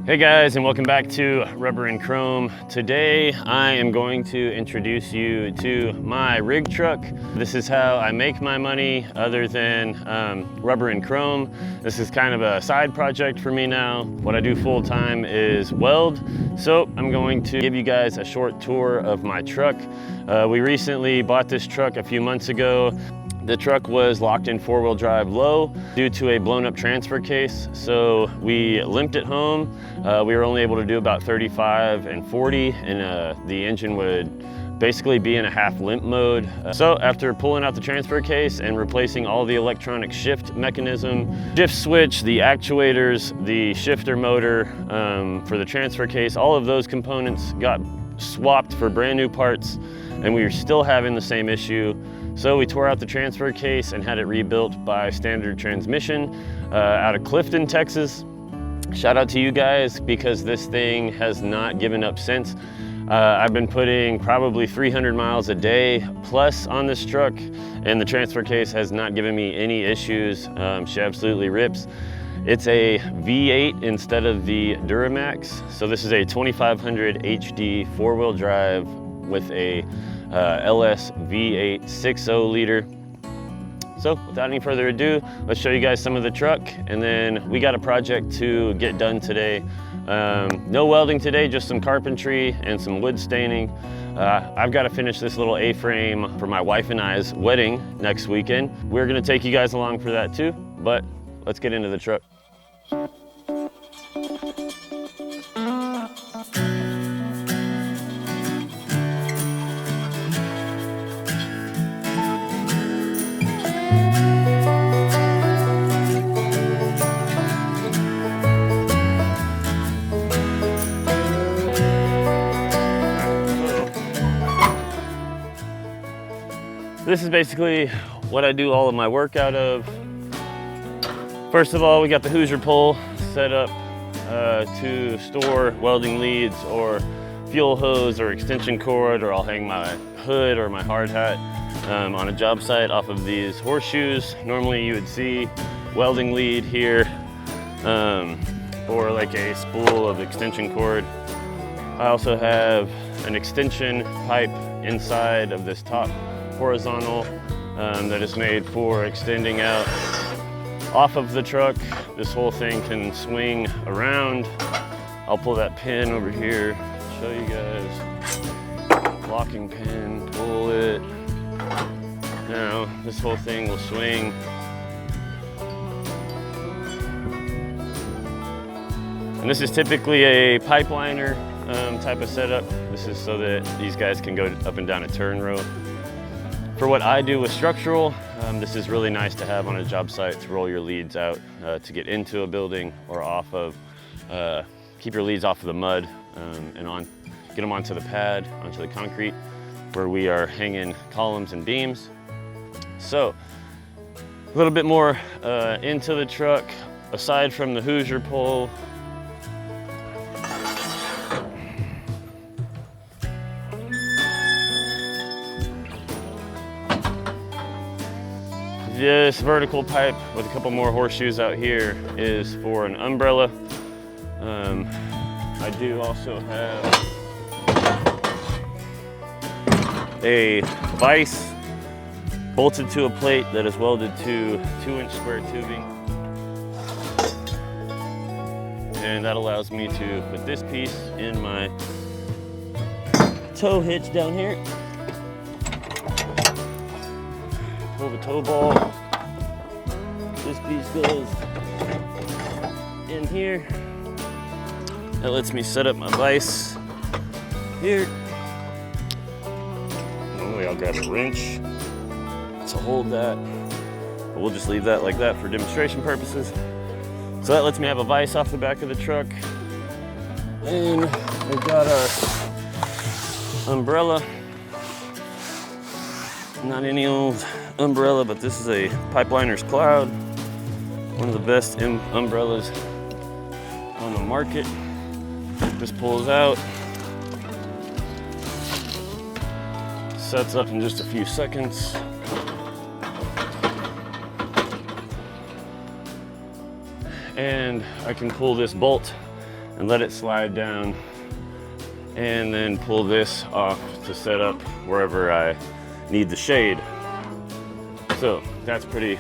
Hey guys, and welcome back to Rubber and Chrome. Today I am going to introduce you to my rig truck. This is how I make my money other than Rubber and Chrome. This is kind of a side project for me now. What I do full time is weld. So I'm going to give you guys a short tour of my truck. We recently bought this truck a few months ago. The truck was locked in four-wheel drive low due to a blown up transfer case. So we limped it home. We were only able to do about 35 and 40, and the engine would basically be in a half limp mode. So after pulling out the transfer case and replacing all the electronic shift mechanism, shift switch, the actuators, the shifter motor for the transfer case, all of those components got swapped for brand new parts, and we were still having the same issue. So we tore out the transfer case and had it rebuilt by Standard Transmission out of Clifton, Texas. Shout out to you guys, because this thing has not given up since. I've been putting probably 300 miles a day plus on this truck, and the transfer case has not given me any issues. She absolutely rips. It's a V8 instead of the Duramax. So this is a 2500 HD four-wheel drive with a LS V8 6.0 liter. So without any further ado, let's show you guys some of the truck, and then we got a project to get done today. No welding today, just some carpentry and some wood staining. I've got to finish this little A-frame for my wife and I's wedding next weekend. We're gonna take you guys along for that too, but let's get into the truck. This is basically what I do all of my work out of. First of all, we got the Hoosier pole set up to store welding leads or fuel hose or extension cord, or I'll hang my hood or my hard hat on a job site off of these horseshoes. Normally you would see welding lead here or like a spool of extension cord. I also have an extension pipe inside of this top horizontal that is made for extending out off of the truck. This whole thing can swing around. I'll pull that pin over here, show you guys. Locking pin, pull it. Now this whole thing will swing. And this is typically a pipeliner type of setup. This is so that these guys can go up and down a turn row. For what I do with structural, this is really nice to have on a job site to roll your leads out to get into a building or off of, keep your leads off of the mud and get them onto the pad, onto the concrete, where we are hanging columns and beams. So a little bit more into the truck. Aside from the Hoosier pole, this vertical pipe with a couple more horseshoes out here is for an umbrella. I do also have a vise bolted to a plate that is welded to 2-inch square tubing. And that allows me to put this piece in my tow hitch down here. Pull the tow ball. This piece goes in here. That lets me set up my vise here. Normally I'll grab a wrench to hold that, but we'll just leave that like that for demonstration purposes. So that lets me have a vise off the back of the truck. And we've got our umbrella. Not any old umbrella, but this is a Pipeliner's Cloud, one of the best umbrellas on the market. This pulls out, sets up in just a few seconds. And I can pull this bolt and let it slide down, and then pull this off to set up wherever I need the shade. So that's pretty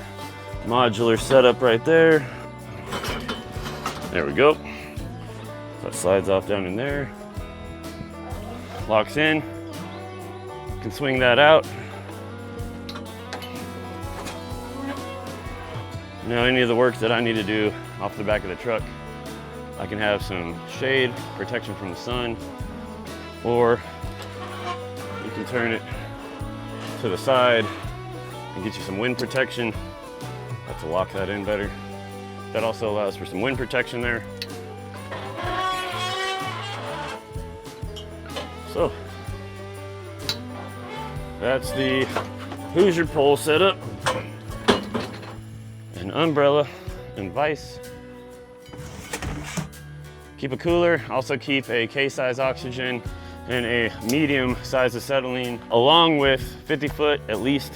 modular setup right there. There we go. So it slides off down in there, locks in. You can swing that out. Now any of the work that I need to do off the back of the truck, I can have some shade, protection from the sun, or you can turn it to the side and get you some wind protection. I have to lock that in better. That also allows for some wind protection there. So that's the Hoosier pole setup. An umbrella and vise. Keep a cooler, also keep a K-size oxygen and a medium size acetylene, along with 50 foot at least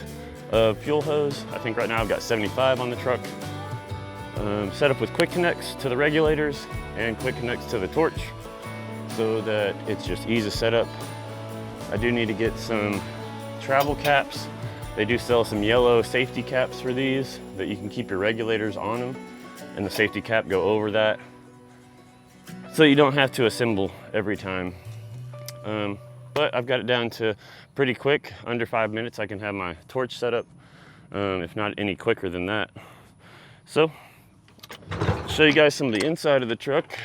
of fuel hose. I think right now I've got 75 on the truck. Set up with quick connects to the regulators and quick connects to the torch so that it's just easy setup. I do need to get some travel caps. They do sell some yellow safety caps for these that you can keep your regulators on them, and the safety cap go over that, so you don't have to assemble every time. But I've got it down to pretty quick. Under 5 minutes I can have my torch set up, if not any quicker than that. So I'll show you guys some of the inside of the truck.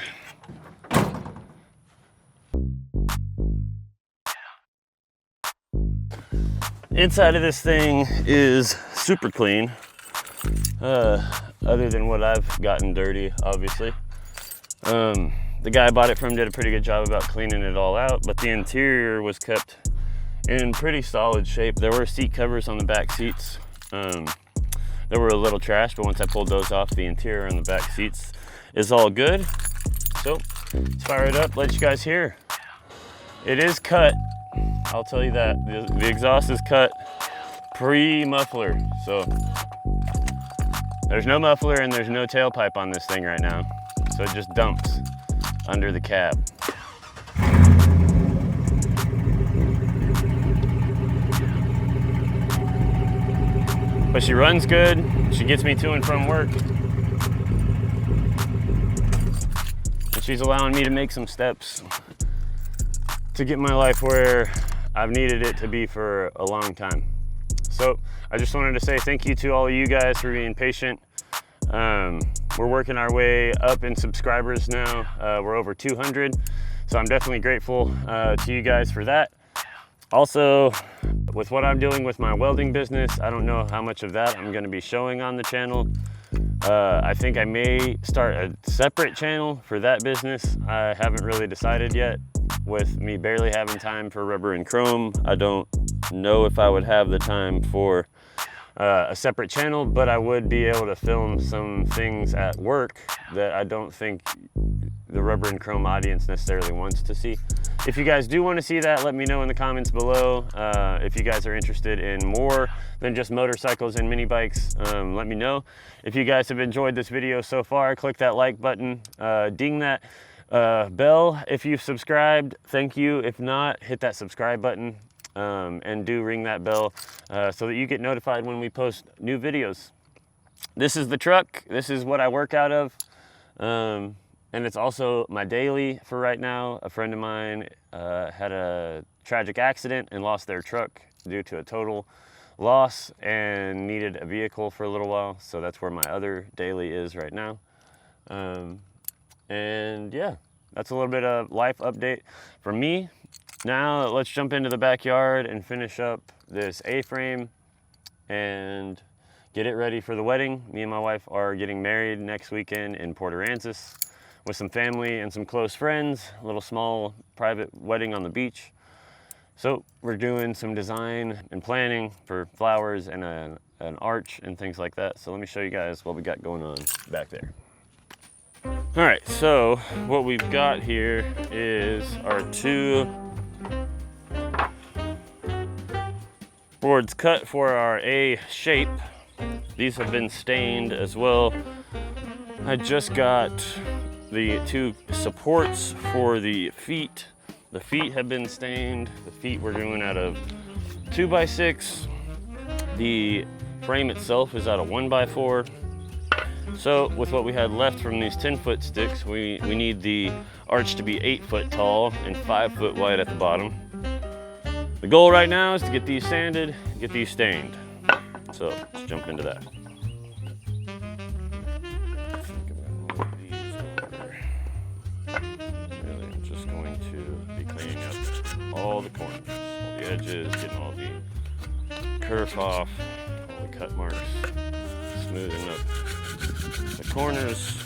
Inside of this thing is super clean, other than what I've gotten dirty, obviously. The guy I bought it from did a pretty good job about cleaning it all out, but the interior was kept in pretty solid shape. There were seat covers on the back seats. They were a little trashed, but once I pulled those off, the interior on the back seats is all good. So let's fire it up, let you guys hear. It is cut, I'll tell you that. The exhaust is cut pre-muffler, so there's no muffler and there's no tailpipe on this thing right now. So it just dumps under the cab. But she runs good. She gets me to and from work. And she's allowing me to make some steps to get my life where I've needed it to be for a long time. So I just wanted to say thank you to all of you guys for being patient. We're working our way up in subscribers now. We're over 200, so I'm definitely grateful to you guys for that. Also, with what I'm doing with my welding business, I don't know how much of that I'm going to be showing on the channel. I think I may start a separate channel for that business. I haven't really decided yet. With me barely having time for rubber and chrome, I don't know if I would have the time for a separate channel, but I would be able to film some things at work that I don't think the rubber and chrome audience necessarily wants to see. If you guys do want to see that, let me know in the comments below. If you guys are interested in more than just motorcycles and mini bikes, let me know. If you guys have enjoyed this video so far, click that like button, ding that bell if you've subscribed. Thank you. If not, hit that subscribe button. And do ring that bell so that you get notified when we post new videos. This is the truck. This is what I work out of. And it's also my daily for right now. A friend of mine had a tragic accident and lost their truck due to a total loss and needed a vehicle for a little while. So that's where my other daily is right now. And yeah, that's a little bit of life update for me. Now let's jump into the backyard and finish up this A-frame and get it ready for the wedding. Me and my wife are getting married next weekend in Port Aransas with some family and some close friends, a little small private wedding on the beach. So we're doing some design and planning for flowers and an arch and things like that. So let me show you guys what we got going on back there. All right, so what we've got here is our two boards cut for our A shape. These have been stained as well. I just got the two supports for the feet. The feet have been stained. The feet we're doing out of 2x6. The frame itself is out of 1x4. So with what we had left from these 10-foot sticks, we need the arch to be 8 foot tall and 5 foot wide at the bottom. The goal right now is to get these sanded, get these stained. So let's jump into that. Really, I'm just going to be cleaning up all the corners, all the edges, getting all the kerf off, all the cut marks, smoothing up the corners.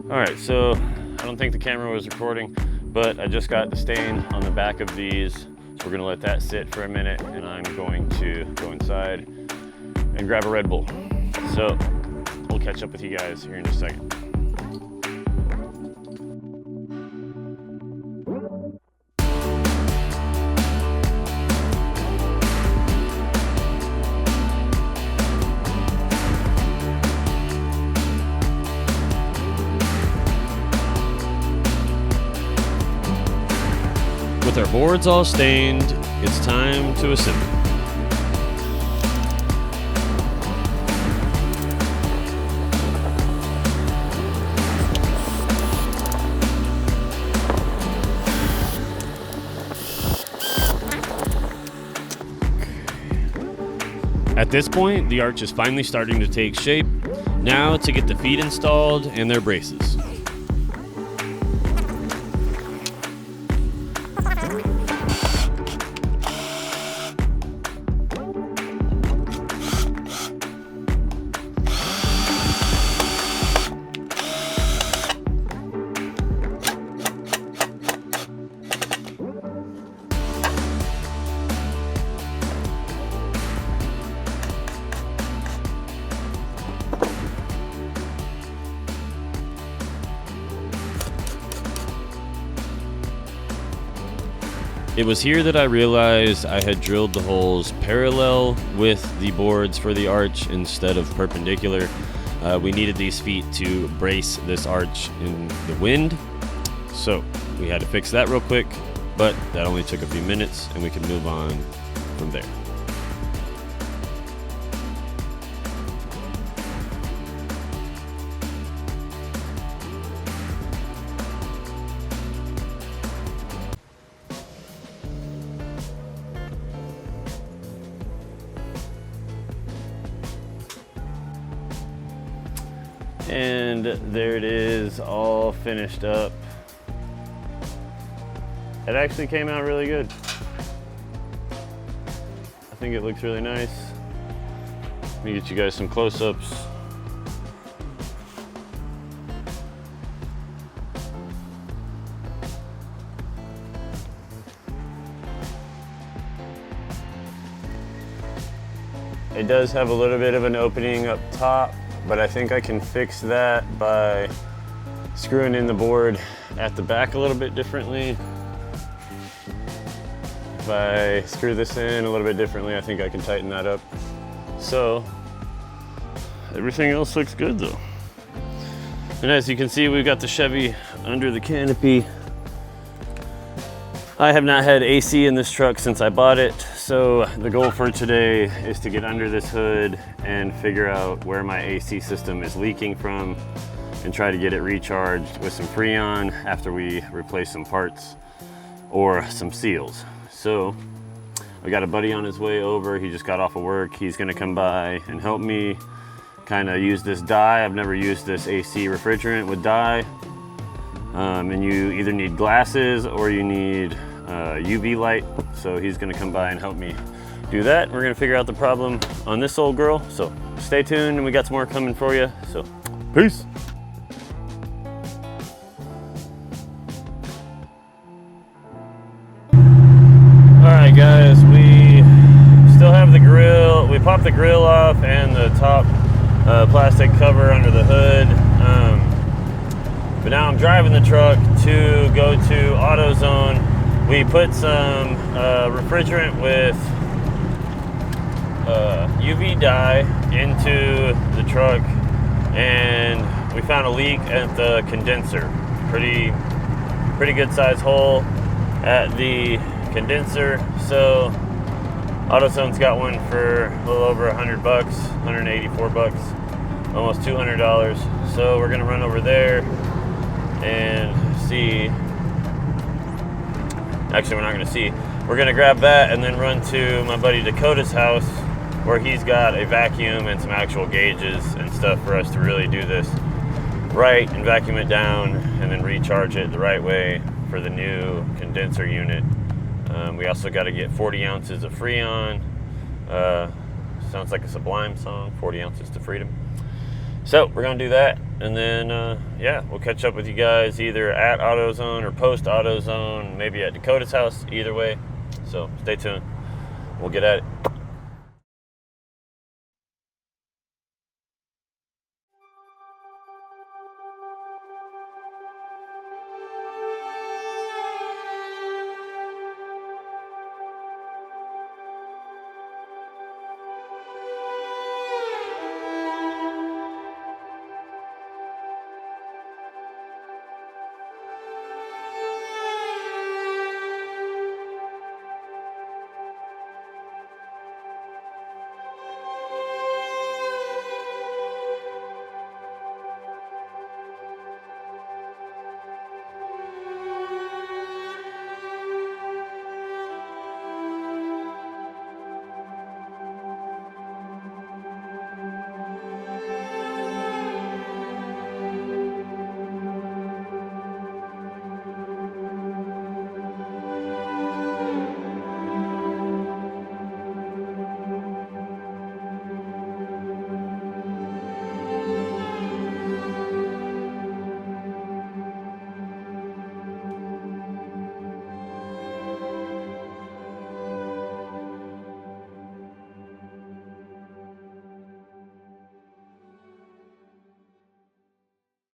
All right, so I don't think the camera was recording, but I just got the stain on the back of these. So we're gonna let that sit for a minute, and I'm going to go inside and grab a Red Bull. So we'll catch up with you guys here in just a second. With our boards all stained, it's time to assemble. At this point, the arch is finally starting to take shape. Now to get the feet installed and their braces. It was here that I realized I had drilled the holes parallel with the boards for the arch instead of perpendicular. We needed these feet to brace this arch in the wind, so we had to fix that real quick, but that only took a few minutes and we could move on from there. And there it is, all finished up. It actually came out really good. I think it looks really nice. Let me get you guys some close-ups. It does have a little bit of an opening up top, but I think I can fix that by screwing in the board at the back a little bit differently. If I screw this in a little bit differently, I think I can tighten that up. So everything else looks good though. And as you can see, we've got the Chevy under the canopy. I have not had AC in this truck since I bought it, so the goal for today is to get under this hood and figure out where my AC system is leaking from and try to get it recharged with some Freon after we replace some parts or some seals. So I got a buddy on his way over. He just got off of work. He's gonna come by and help me kind of use this dye. I've never used this AC refrigerant with dye. And you either need glasses or you need UV light. So he's gonna come by and help me do that. We're gonna figure out the problem on this old girl. So stay tuned, and we got some more coming for you. So peace. All right, guys, we still have the grill. We popped the grill off and the top plastic cover under the hood. But now I'm driving the truck to go to AutoZone. We put some refrigerant with UV dye into the truck, and we found a leak at the condenser. Pretty good size hole at the condenser. So AutoZone's got one for a little over $100, 184 bucks, almost $200. So we're gonna run over there and see. Actually, we're not gonna see. We're gonna grab that and then run to my buddy Dakota's house, where he's got a vacuum and some actual gauges and stuff for us to really do this right and vacuum it down and then recharge it the right way for the new condenser unit. We also got to get 40 ounces of Freon. Sounds like a Sublime song, 40 ounces to freedom. So we're gonna do that, and then yeah, we'll catch up with you guys either at AutoZone or post AutoZone, maybe at Dakota's house, either way. So stay tuned, we'll get at it.